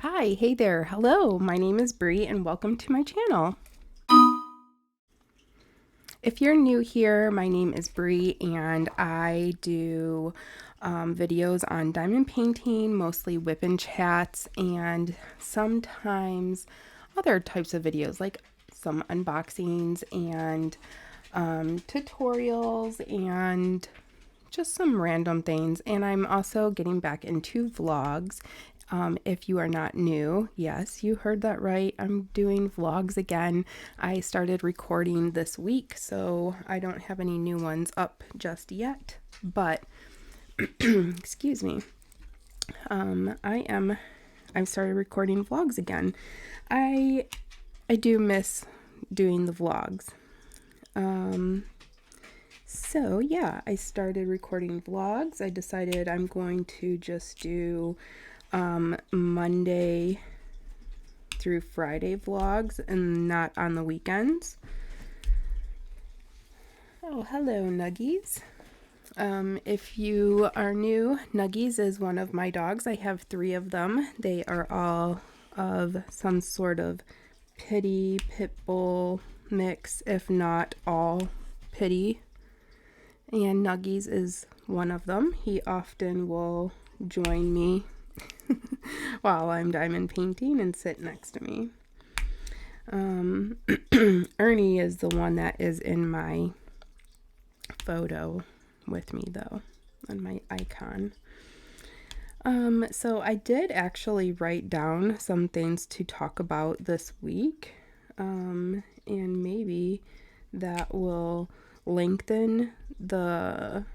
Hi, hey there, hello, my name is Bree and welcome to my channel. If you're new here, my name is Bree and I do videos on diamond painting, mostly WIP and chats, and sometimes other types of videos like some unboxings and tutorials and just some random things. And I'm also getting back into vlogs. If you are not new, yes, you heard that right. I'm doing vlogs again. I started recording this week, so I don't have any new ones up just yet. But excuse me. I've started recording vlogs again. I do miss doing the vlogs. So yeah, I started recording vlogs. I decided I'm going to just do Monday through Friday vlogs and not on the weekends. Oh, hello, Nuggies. If you are new, Nuggies is one of my dogs. I have 3 of them. They are all of some sort of pitty pit bull mix, if not all pitty. And Nuggies is one of them. He often will join me while I'm diamond painting and sit next to me. Ernie is the one that is in my photo with me though, on my icon. So I did actually write down some things to talk about this week, and maybe that will lengthen the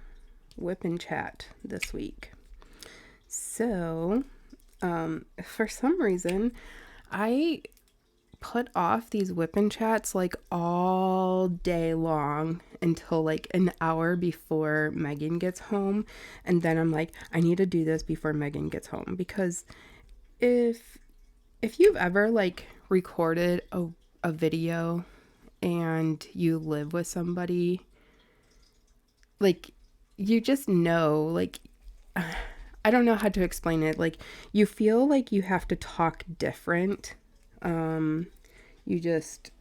WIP and chat this week. So for some reason I put off these WIP and chats like all day long until like an hour before Megan gets home, and then I'm like, I need to do this before Megan gets home, because if you've ever like recorded a video and you live with somebody, like you just know, like I don't know how to explain it. Like you feel like you have to talk different. You just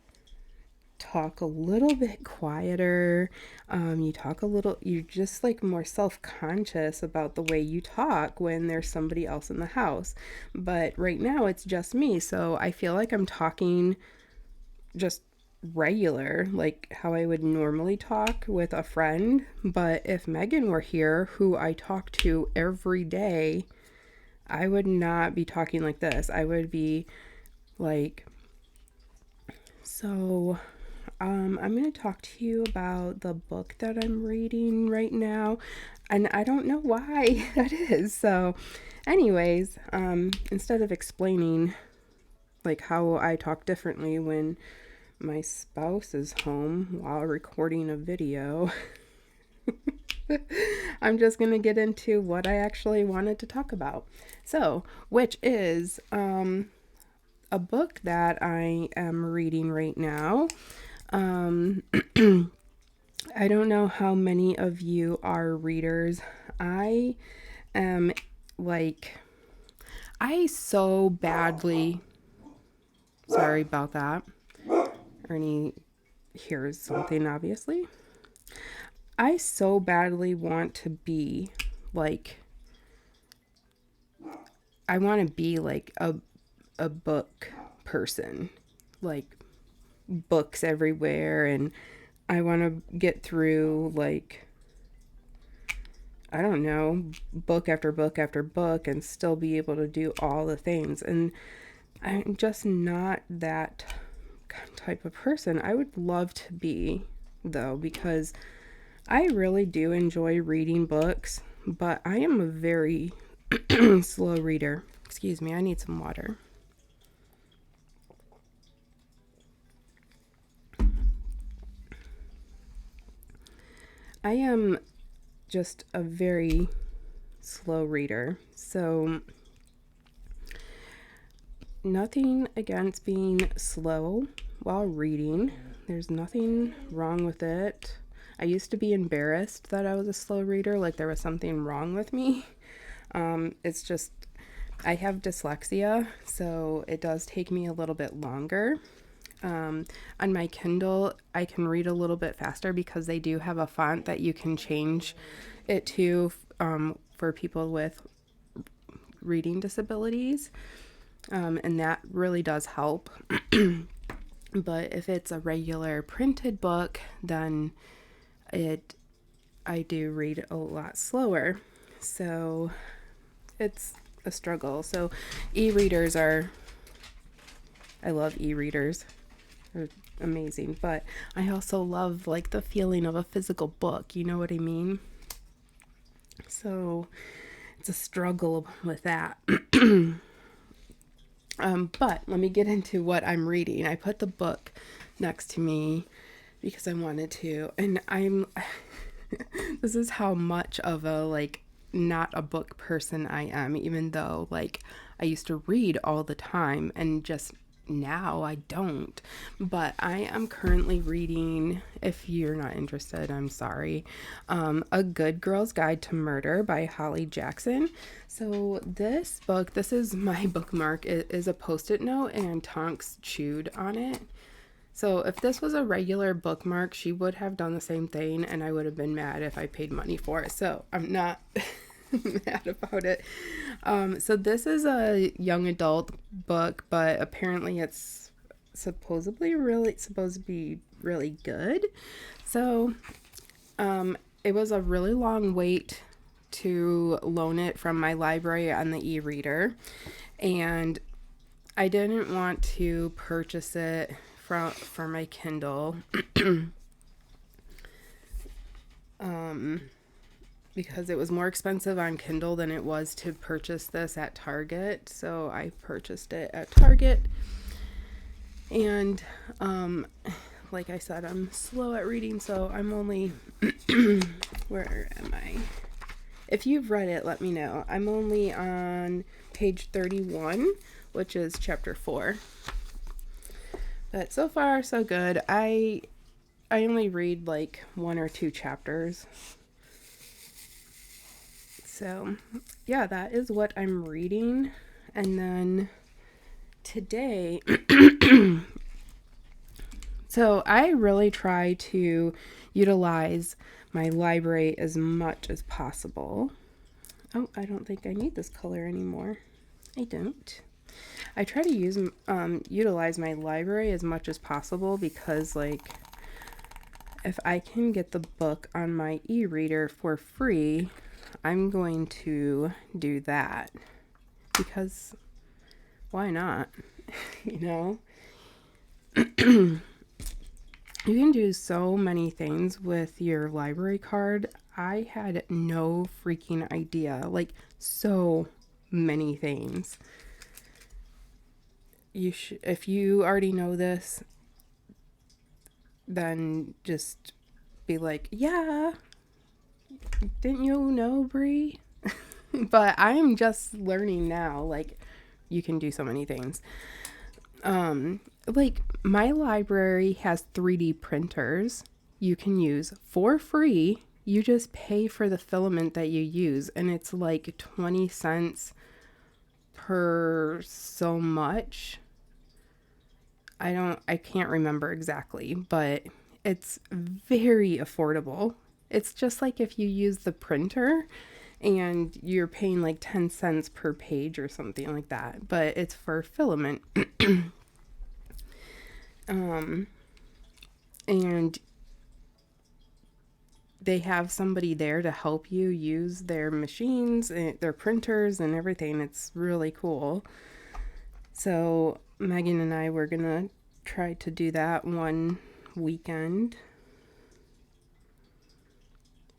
talk a little bit quieter. You're just like more self-conscious about the way you talk when there's somebody else in the house. But right now it's just me. So I feel like I'm talking just regular, like how I would normally talk with a friend. But if Megan were here, who I talk to every day, I would not be talking like this. I would be like, so I'm going to talk to you about the book that I'm reading right now, and I don't know why that is. So anyways, instead of explaining like how I talk differently when my spouse is home while recording a video, I'm just going to get into what I actually wanted to talk about. So, which is a book that I am reading right now. I don't know how many of you are readers. I am like, I so badly, sorry about that. Ernie hears something, obviously. I so badly want to be like, I want to be like a book person, like books everywhere, and I want to get through like, I don't know, book after book after book and still be able to do all the things. And I'm just not that type of person. I would love to be, though, because I really do enjoy reading books, but I am a very slow reader. Excuse me, I need some water. I am just a very slow reader. So nothing against being slow while reading. There's nothing wrong with it. I used to be embarrassed that I was a slow reader, like there was something wrong with me. It's just I have dyslexia, so it does take me a little bit longer. On my Kindle, I can read a little bit faster because they do have a font that you can change it to for people with reading disabilities, and that really does help. But if it's a regular printed book, then I do read a lot slower. So it's a struggle. So e-readers I love e-readers. They're amazing, but I also love like the feeling of a physical book, you know what I mean? So it's a struggle with that. But let me get into what I'm reading. I put the book next to me because I wanted to, and this is how much of a like not a book person I am, even though like I used to read all the time and just now I don't. But I am currently reading, if you're not interested, I'm sorry, A Good Girl's Guide to Murder by Holly Jackson. So this book, this is my bookmark. It is a post-it note and Tonks chewed on it. So if this was a regular bookmark, she would have done the same thing and I would have been mad if I paid money for it. So I'm not mad about it. So this is a young adult book, but apparently it's supposed to be really good. So it was a really long wait to loan it from my library on the e-reader, and I didn't want to purchase it for my Kindle because it was more expensive on Kindle than it was to purchase this at Target. So I purchased it at Target. And like I said, I'm slow at reading, so I'm only where am I? If you've read it, let me know. I'm only on page 31, which is chapter 4. But so far, so good. I only read like 1 or 2 chapters. So, yeah, that is what I'm reading. And then today, so I really try to utilize my library as much as possible. Oh, I don't think I need this color anymore. I don't. I try to utilize my library as much as possible because, like, if I can get the book on my e-reader for free, I'm going to do that because why not? You know? You can do so many things with your library card. I had no freaking idea. Like, so many things. If you already know this, then just be like, yeah, didn't you know, Brie? But I'm just learning now, like, you can do so many things. Like, my library has 3D printers you can use for free. You just pay for the filament that you use, and it's like 20 cents per so much. I can't remember exactly, but it's very affordable. It's just like if you use the printer and you're paying like 10 cents per page or something like that, but it's for filament. And they have somebody there to help you use their machines, their printers and everything. It's really cool. So Megan and I were gonna try to do that one weekend,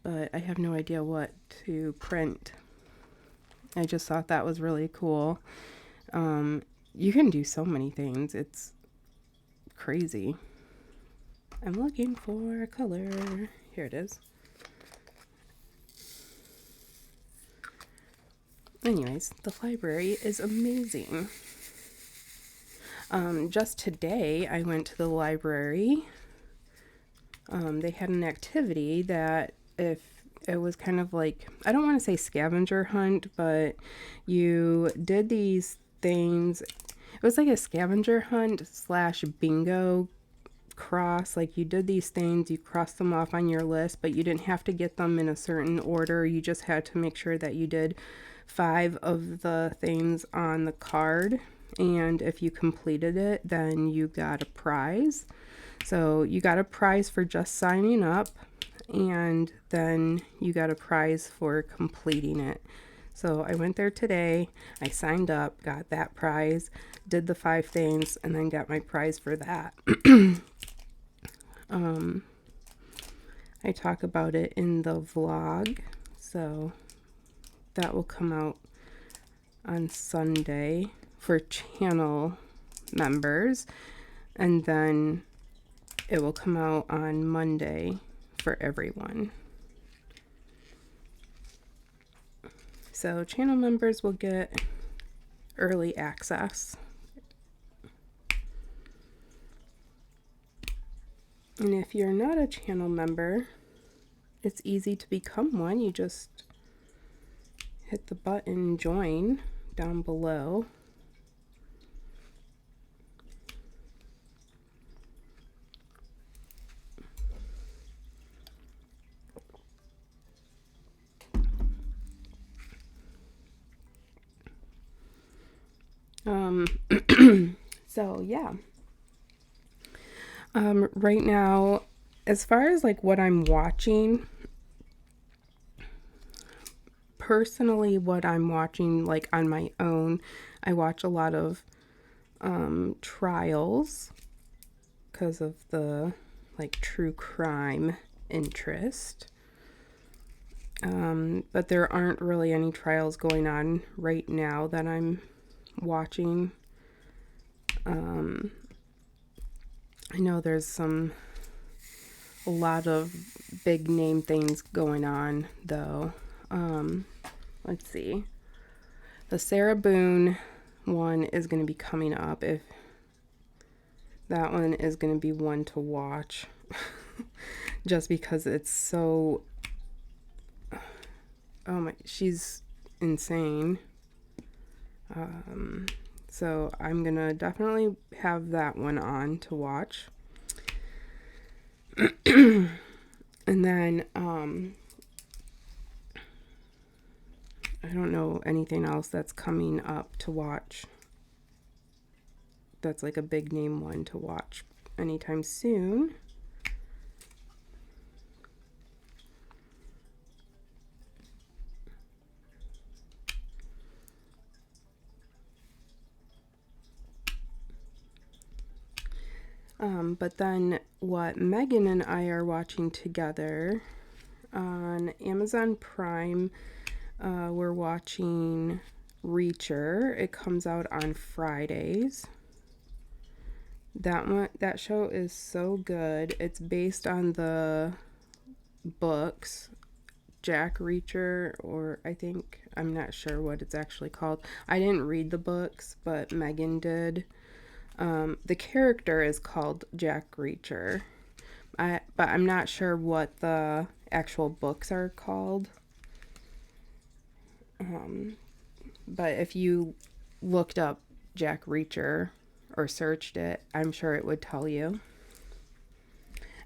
but I have no idea what to print. I just thought that was really cool. You can do so many things. It's crazy. I'm looking for a color. Here it is. Anyways, the library is amazing. Just today, I went to the library. They had an activity that if it was kind of like, I don't want to say scavenger hunt, but you did these things. It was like a scavenger hunt slash bingo cross. Like, you did these things, you crossed them off on your list, but you didn't have to get them in a certain order. You just had to make sure that you did 5 of the things on the card, and if you completed it, then you got a prize. So you got a prize for just signing up, and then you got a prize for completing it. So I went there today, I signed up, got that prize, did the 5 things, and then got my prize for that. I talk about it in the vlog, so that will come out on Sunday for channel members, and then it will come out on Monday for everyone. So channel members will get early access. And if you're not a channel member, it's easy to become one. You just hit the button join down below. So yeah. Right now, as far as like what I'm watching, personally, what I'm watching like on my own, I watch a lot of trials because of the like true crime interest. But there aren't really any trials going on right now that I'm watching. I know there's a lot of big name things going on though. Let's see. The Sarah Boone one is going to be coming up. If that one is going to be one to watch just because it's so, oh my, she's insane. So I'm gonna definitely have that one on to watch. And then I don't know anything else that's coming up to watch that's like a big name one to watch anytime soon. But then what Megan and I are watching together on Amazon Prime, we're watching Reacher. It comes out on Fridays. That show is so good. It's based on the books, Jack Reacher, or I'm not sure what it's actually called. I didn't read the books, but Megan did. The character is called Jack Reacher, but I'm not sure what the actual books are called. But if you looked up Jack Reacher or searched it, I'm sure it would tell you.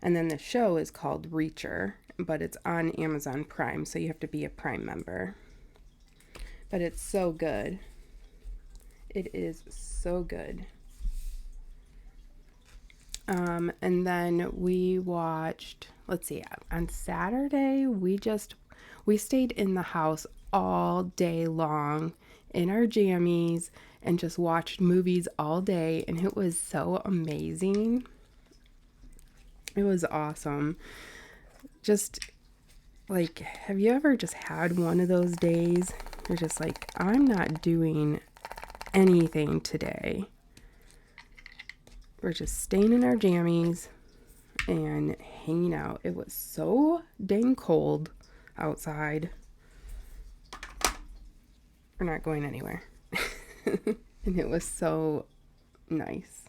And then the show is called Reacher, but it's on Amazon Prime, so you have to be a Prime member. But it's so good. It is so good. And then we watched, let's see, on Saturday, we stayed in the house all day long in our jammies and just watched movies all day, and it was so amazing. It was awesome. Just like, have you ever just had one of those days? You're just like, I'm not doing anything today. We're just staying in our jammies and hanging out. It was so dang cold outside. We're not going anywhere. And it was so nice.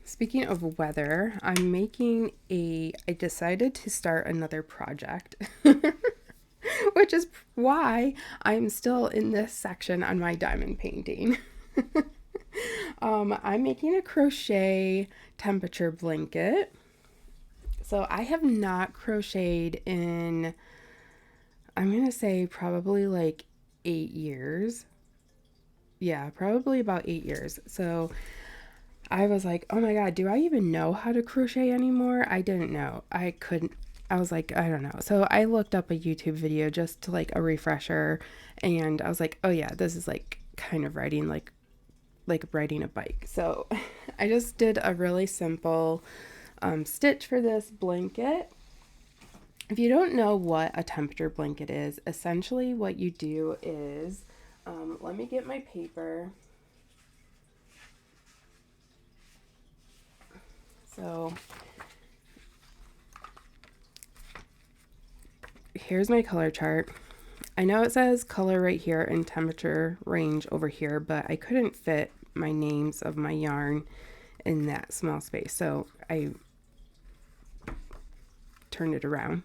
speaking of weather, I decided to start another project, which is why I'm still in this section on my diamond painting. I'm making a crochet temperature blanket. So I have not crocheted in, I'm going to say probably like 8 years. Yeah, probably about 8 years. So I was like, oh my God, do I even know how to crochet anymore? I didn't know. I couldn't. I was like, I don't know. So I looked up a YouTube video just to like a refresher, and I was like, oh yeah, this is like kind of riding like riding a bike. So I just did a really simple stitch for this blanket. If you don't know what a temperature blanket is, essentially what you do is, let me get my paper. So here's my color chart. I know it says color right here and temperature range over here, but I couldn't fit my names of my yarn in that small space. So I turned it around.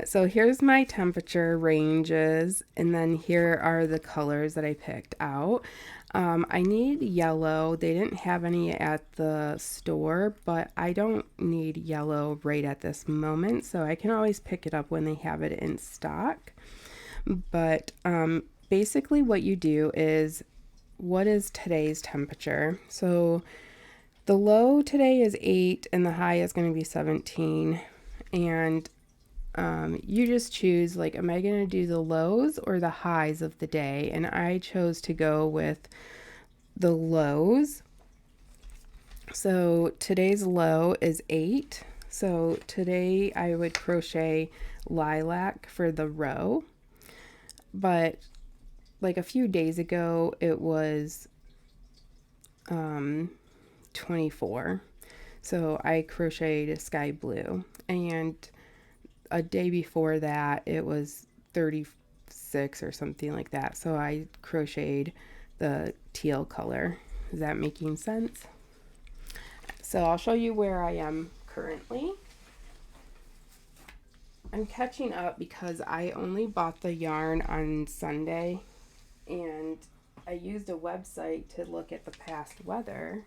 So here's my temperature ranges, and then here are the colors that I picked out. I need yellow. They didn't have any at the store, but I don't need yellow right at this moment, so I can always pick it up when they have it in stock. But basically what you do is, what is today's temperature? So the low today is 8 and the high is going to be 17. And you just choose, like, am I going to do the lows or the highs of the day? And I chose to go with the lows. So today's low is 8. So today I would crochet lilac for the row. But like a few days ago, it was 24. So I crocheted sky blue, and a day before that it was 36 or something like that. So I crocheted the teal color. Is that making sense? So I'll show you where I am currently. I'm catching up because I only bought the yarn on Sunday, and I used a website to look at the past weather.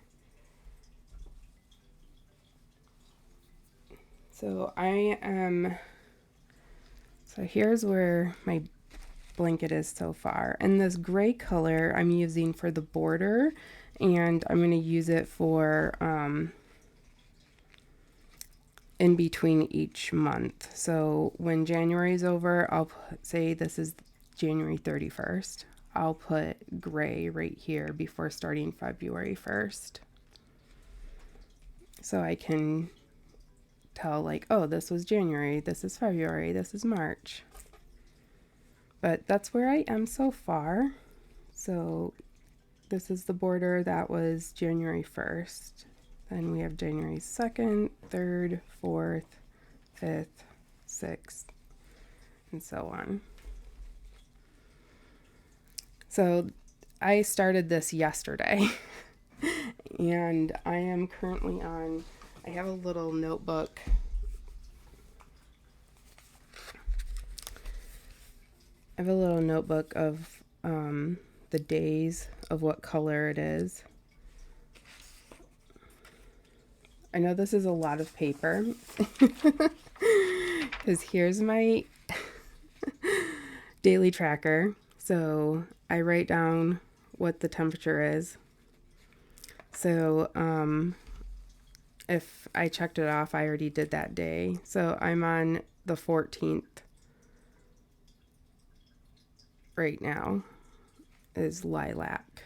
So so here's where my blanket is so far. And this gray color I'm using for the border, and I'm going to use it for in between each month. So when January is over, I'll say this is January 31st. I'll put gray right here before starting February 1st. So I can tell, like, oh, this was January, this is February, this is March. But that's where I am so far. So this is the border that was January 1st. Then we have January 2nd, 3rd, 4th, 5th, 6th, and so on. So I started this yesterday, and I am currently on, I have a little notebook. I have a little notebook of the days of what color it is. I know this is a lot of paper because here's my daily tracker. So I write down what the temperature is. So if I checked it off, I already did that day. So I'm on the 14th right now, is lilac.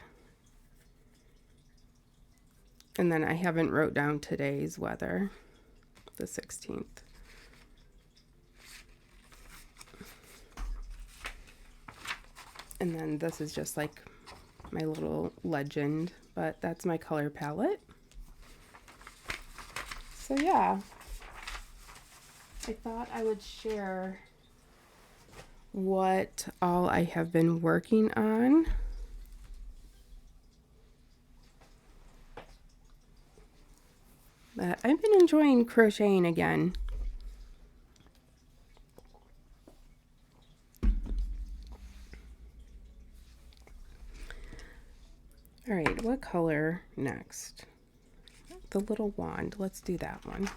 And then I haven't wrote down today's weather, the 16th. And then this is just like my little legend, but that's my color palette. So yeah, I thought I would share what all I have been working on. But I've been enjoying crocheting again. All right, what color next? The little wand. Let's do that one.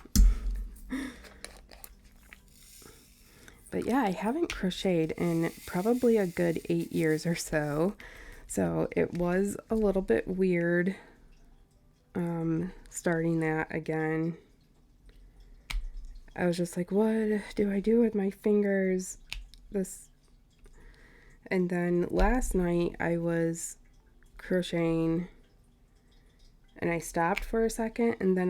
But yeah, I haven't crocheted in probably a good 8 years or so. So it was a little bit weird starting that again. I was just like, what do I do with my fingers? And then last night I was crocheting and I stopped for a second, and then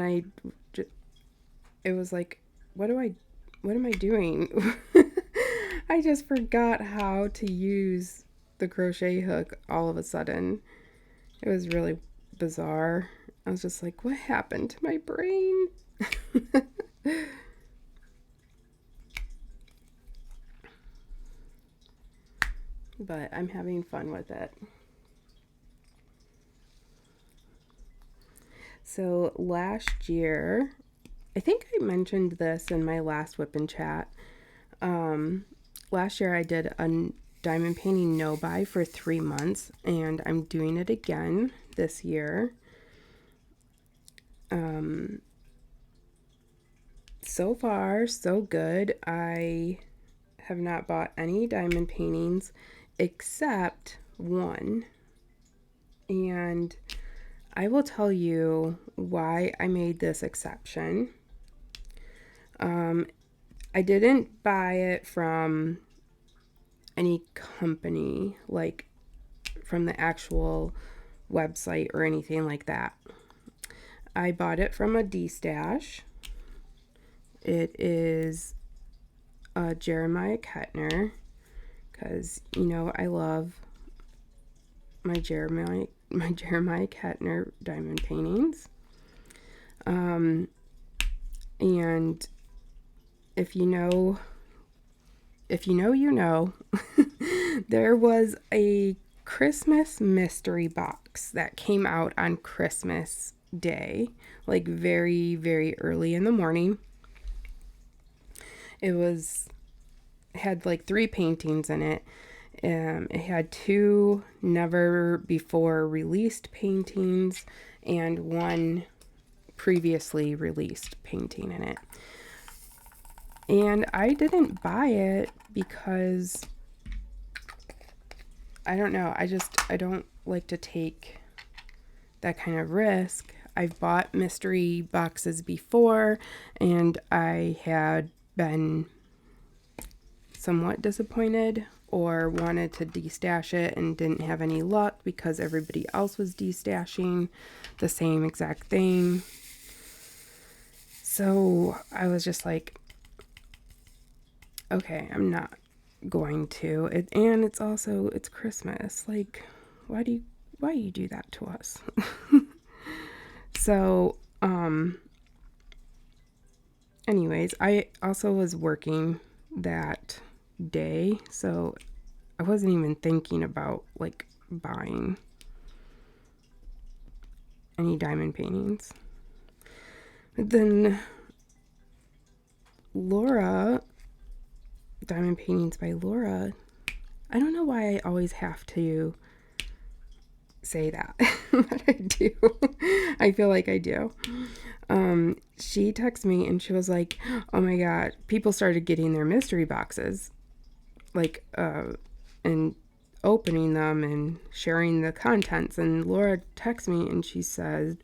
it was like, what am I doing? I just forgot how to use the crochet hook all of a sudden. It was really bizarre. I was just like, what happened to my brain? But I'm having fun with it. So last year, I think I mentioned this in my last WIP and chat. Last year I did a diamond painting no-buy for 3 months, and I'm doing it again this year. So far, so good. I have not bought any diamond paintings except one. And I will tell you why I made this exception. I didn't buy it from any company, like from the actual website or anything like that. I bought it from a D-stash. It is a Jeremiah Kettner, because you know I love my Jeremiah Kettner diamond paintings. And if you know, you know, there was a Christmas mystery box that came out on Christmas Day, like very, very early in the morning. It had like 3 paintings in it. It had 2 never before released paintings and 1 previously released painting in it. And I didn't buy it because I don't know, I don't like to take that kind of risk. I've bought mystery boxes before, and I had been somewhat disappointed or wanted to destash it and didn't have any luck because everybody else was destashing the same exact thing. So I was just like, okay, I'm not going to. And it's Christmas. Like, why do you do that to us? So, anyways, I also was working that day, so I wasn't even thinking about like buying any diamond paintings. But then Laura, Diamond Paintings by Laura, I don't know why I always have to say that, but I do. I feel like I do. She texted me and she was like, oh my god, people started getting their mystery boxes, like, and opening them and sharing the contents. And Laura texted me and she said,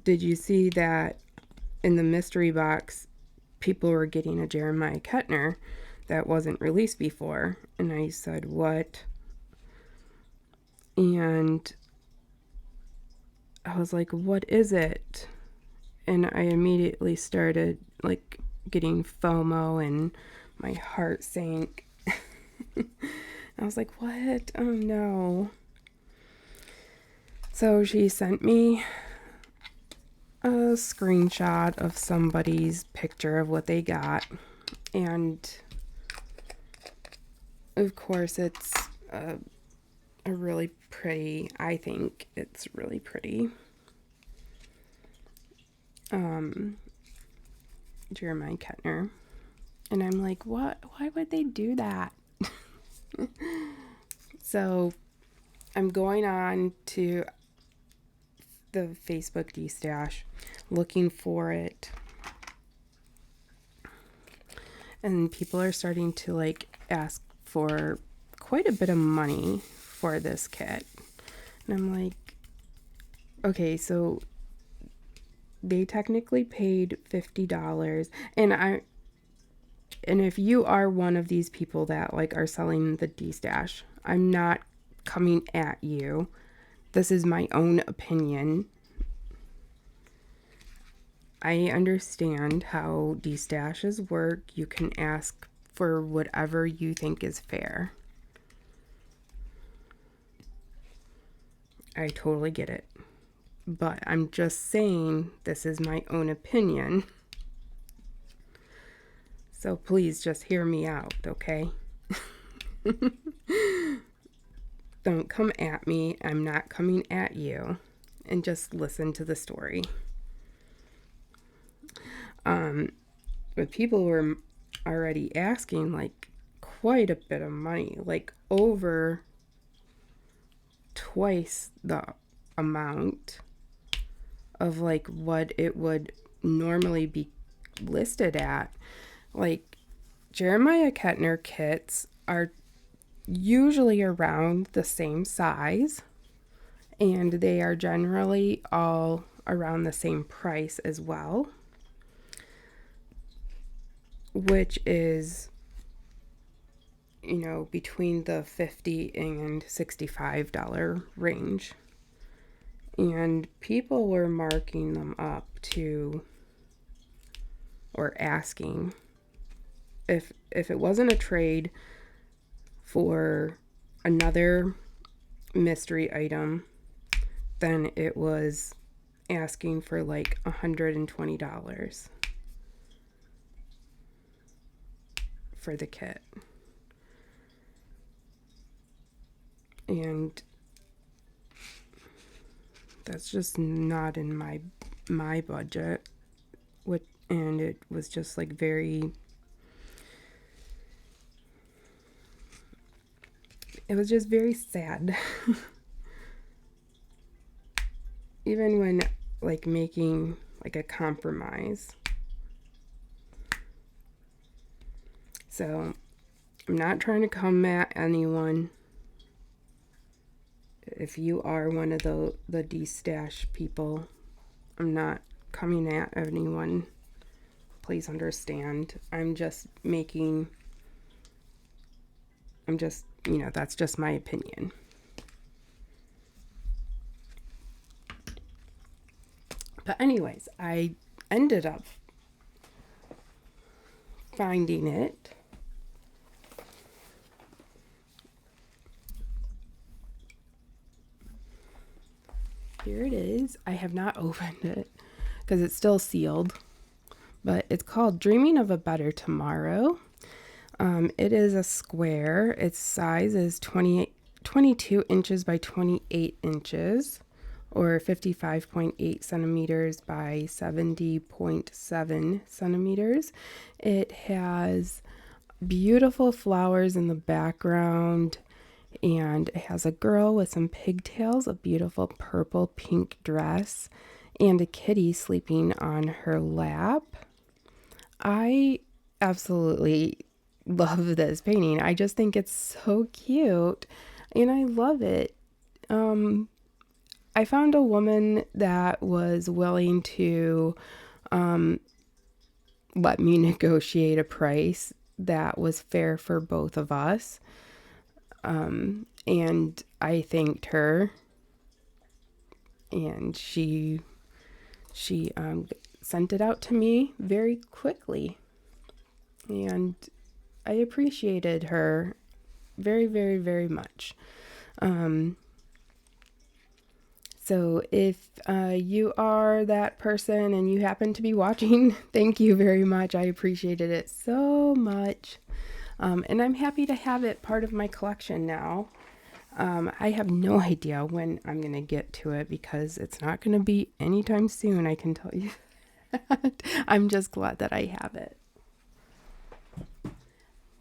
did you see that in the mystery box people were getting a Jeremiah Kettner that wasn't released before? And I said, what? And I was like, what is it? And I immediately started like getting FOMO and my heart sank. I was like, what? Oh no. So she sent me a screenshot of somebody's picture of what they got. And of course it's a really pretty, I think it's really pretty. Jeremiah Kettner. And I'm like, what? Why would they do that? So I'm going on to the Facebook D-Stash looking for it. And people are starting to like ask for quite a bit of money for this kit. And I'm like, okay, so they technically paid $50. And if you are one of these people that like are selling the D-Stash, I'm not coming at you. This is my own opinion. I understand how D-Stashes work. You can ask for whatever you think is fair. I totally get it. But I'm just saying this is my own opinion. So please just hear me out, okay? Don't come at me. I'm not coming at you. And just listen to the story. But people were already asking like quite a bit of money, like over twice the amount of like what it would normally be listed at. Like Jeremiah Kettner kits are usually around the same size, and they are generally all around the same price as well, which is, you know, between the $50 and $65 range. And people were marking them up to, or asking if it wasn't a trade for another mystery item, then it was asking for like $120 for the kit. And that's just not in my budget. And it was just like very, it was just very sad. Even when like making like a compromise. So I'm not trying to come at anyone. If you are one of the D-Stash people, I'm not coming at anyone. Please understand. You know, that's just my opinion. But anyways, I ended up finding it. Here it is. I have not opened it because it's still sealed. But it's called Dreaming of a Better Tomorrow. It is a square. Its size is 22 inches by 28 inches, or 55.8 centimeters by 70.7 centimeters. It has beautiful flowers in the background, and it has a girl with some pigtails, a beautiful purple pink dress, and a kitty sleeping on her lap. I absolutely love this painting. I just think it's so cute and I love it. I found a woman that was willing to let me negotiate a price that was fair for both of us. And I thanked her, and she sent it out to me very quickly, and I appreciated her very, very, very much. So if you are that person and you happen to be watching, thank you very much. I appreciated it so much. And I'm happy to have it part of my collection now. I have no idea when I'm going to get to it because it's not going to be anytime soon, I can tell you I'm just glad that I have it.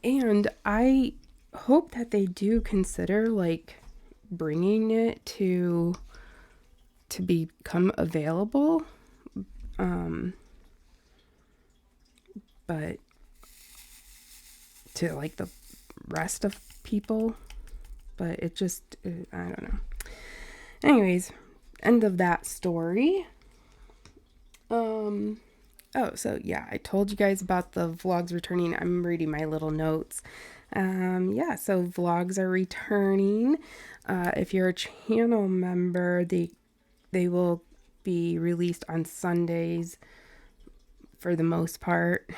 And I hope that they do consider like bringing it to become available. But to like the rest of people, but it just, I don't know. Anyways, end of that story. Oh, so yeah, I told you guys about the vlogs returning. I'm reading my little notes. Yeah, so vlogs are returning. If you're a channel member, they will be released on Sundays for the most part.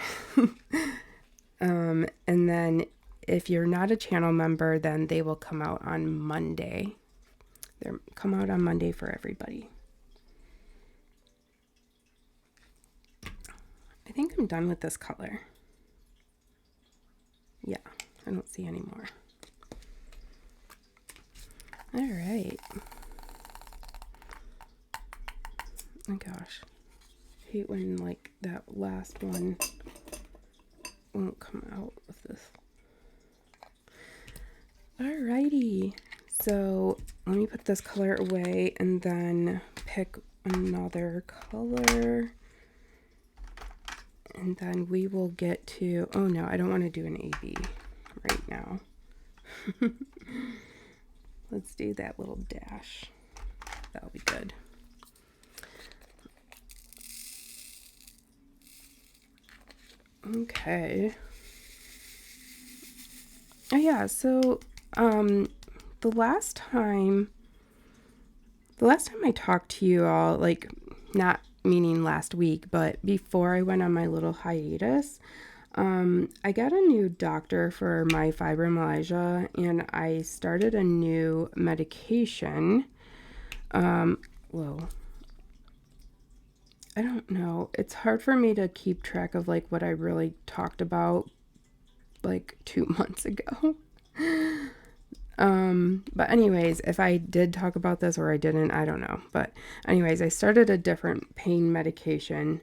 And then if you're not a channel member, then they will come out on Monday. They come out on Monday for everybody. I think I'm done with this color. Yeah, I don't see any more. All right. Oh gosh. I hate when like that last one won't come out with this. Alrighty. So let me put this color away and then pick another color. And then we will get to, oh no, I don't want to do an AB right now. Let's do that little dash. That'll be good. Okay. Oh yeah, so the last time I talked to you all, like not meaning last week, but before I went on my little hiatus, I got a new doctor for my fibromyalgia and I started a new medication. Whoa. I don't know. It's hard for me to keep track of like what I really talked about like 2 months ago. But anyways, if I did talk about this or I didn't, I don't know. But anyways, I started a different pain medication,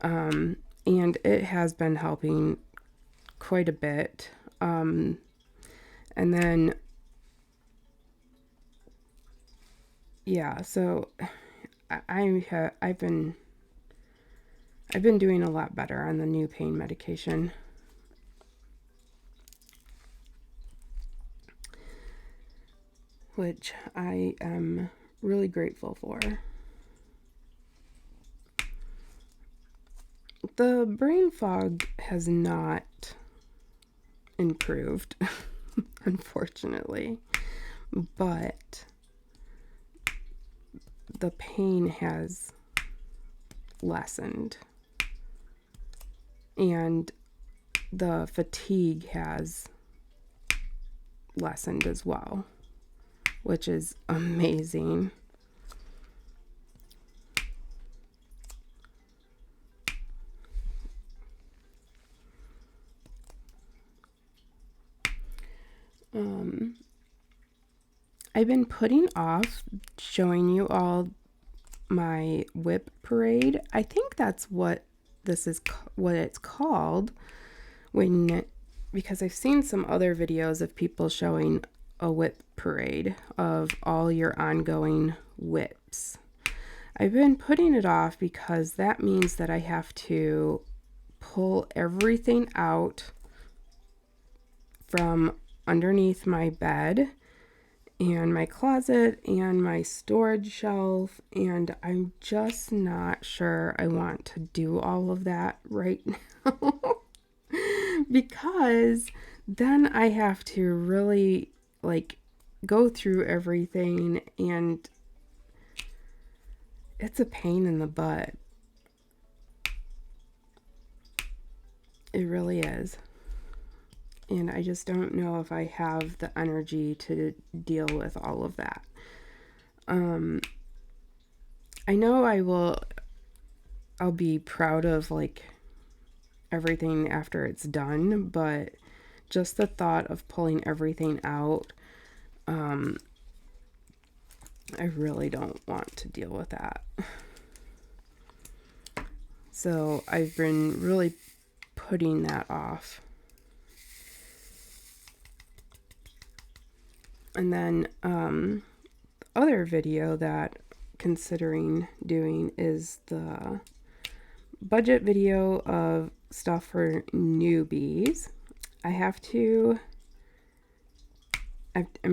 and it has been helping quite a bit. And then, yeah, so I've been doing a lot better on the new pain medication. Which I am really grateful for. The brain fog has not improved, unfortunately, but the pain has lessened and the fatigue has lessened as well, which is amazing. I've been putting off showing you all my WIP parade. I think that's what what it's called because I've seen some other videos of people showing a WIP parade of all your ongoing WIPs. I've been putting it off because that means that I have to pull everything out from underneath my bed and my closet and my storage shelf, and I'm just not sure I want to do all of that right now because then I have to really like go through everything and it's a pain in the butt. It really is. And I just don't know if I have the energy to deal with all of that. I know I'll be proud of like everything after it's done, but just the thought of pulling everything out, I really don't want to deal with that. So I've been really putting that off. And then other video that considering doing is the budget video of stuff for newbies. I'm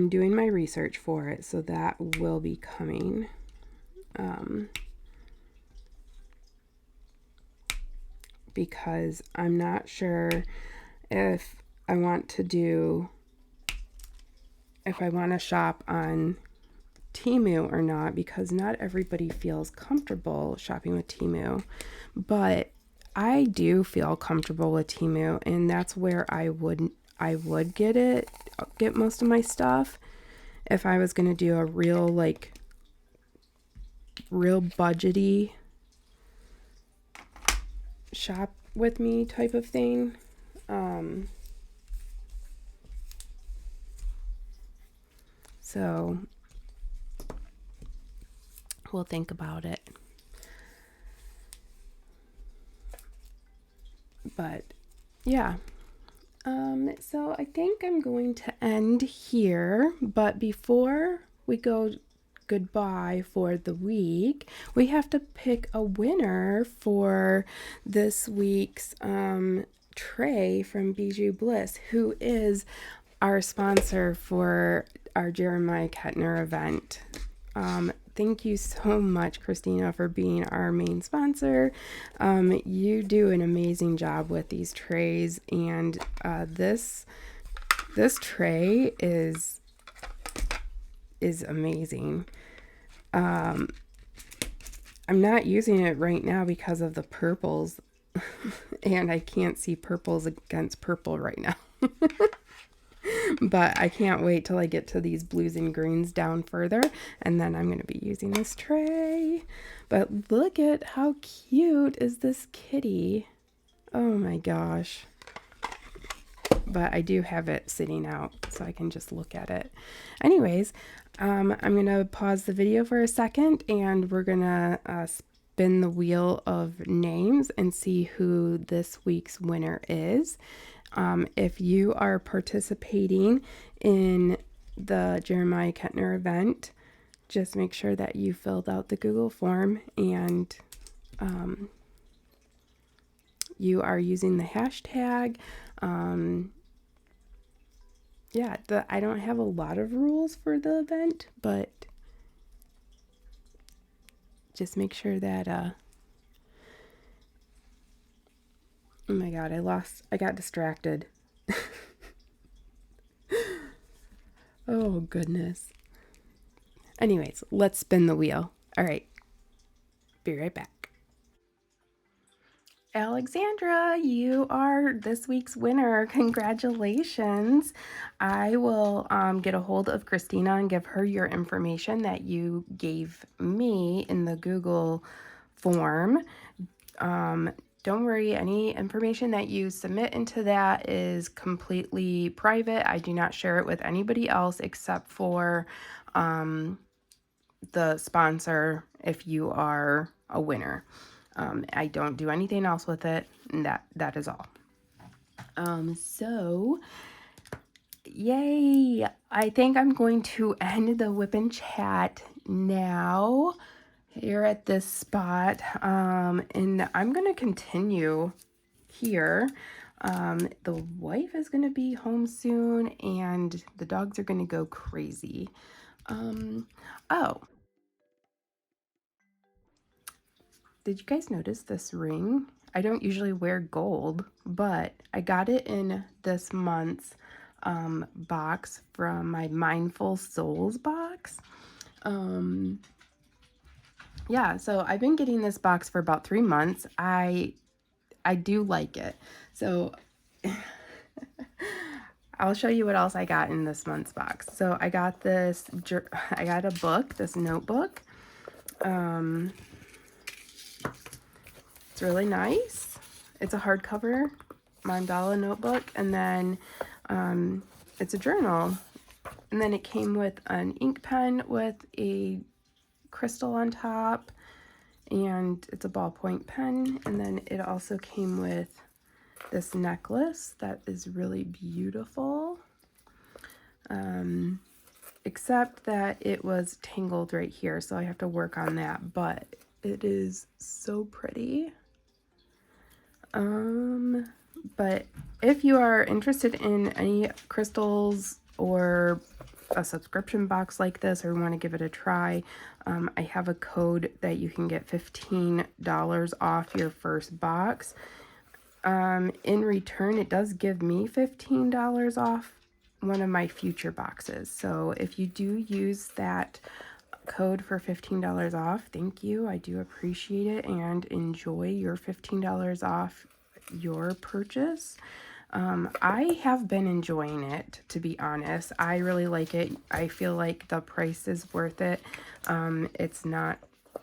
doing my research for it, so that will be coming. Because I'm not sure if I want to shop on Temu or not, because not everybody feels comfortable shopping with Temu, but I do feel comfortable with Temu, and that's where I would get most of my stuff if I was going to do a real budgety shop with me type of thing. So we'll think about it. But yeah. So I think I'm going to end here, but before we go goodbye for the week, we have to pick a winner for this week's tray from Bijou Bliss, who is our sponsor for our Jeremiah Kettner event. Thank you so much, Christina, for being our main sponsor. You do an amazing job with these trays, and this tray is amazing. I'm not using it right now because of the purples, and I can't see purples against purple right now. But I can't wait till I get to these blues and greens down further, and then I'm going to be using this tray. But look at how cute is this kitty. Oh my gosh. But I do have it sitting out so I can just look at it. Anyways, I'm going to pause the video for a second, and we're going to spin the wheel of names and see who this week's winner is. If you are participating in the Jeremiah Kettner event, just make sure that you filled out the Google form and you are using the hashtag. I don't have a lot of rules for the event, but just make sure that oh my god, I got distracted. Oh goodness. Anyways, let's spin the wheel. All right, be right back. Alexandra, you are this week's winner. Congratulations. I will get a hold of Christina and give her your information that you gave me in the Google form. Don't worry, any information that you submit into that is completely private. I do not share it with anybody else except for the sponsor if you are a winner. I don't do anything else with it, and that is all. So yay! I think I'm going to end the WIP and chat now here at this spot, and I'm going to continue here. The wife is going to be home soon, and the dogs are going to go crazy. Oh, did you guys notice this ring? I don't usually wear gold, but I got it in this month's box from my Mindful Souls box. Yeah, so I've been getting this box for about 3 months. I do like it. So I'll show you what else I got in this month's box. So I got a book, this notebook. It's really nice. It's a hardcover mandala notebook, and then it's a journal. And then it came with an ink pen with a crystal on top, and it's a ballpoint pen. And then it also came with this necklace that is really beautiful, except that it was tangled right here, so I have to work on that, but it is so pretty. But if you are interested in any crystals or a subscription box like this, or want to give it a try, I have a code that you can get $15 off your first box. In return, it does give me $15 off one of my future boxes. So if you do use that code for $15 off, thank you. I do appreciate it, and enjoy your $15 off your purchase. I have been enjoying it, to be honest. I really like it. I feel like the price is worth it. It's not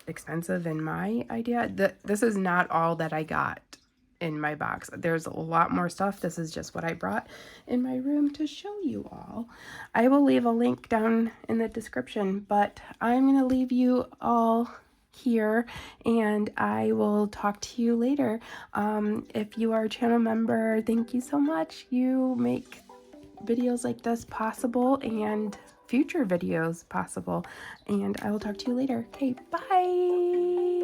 expensive in my idea. This is not all that I got in my box. There's a lot more stuff. This is just what I brought in my room to show you all. I will leave a link down in the description, but I'm going to leave you all here, and I will talk to you later. If you are a channel member, thank you so much. You make videos like this possible, and future videos possible, and I will talk to you later. Okay, bye.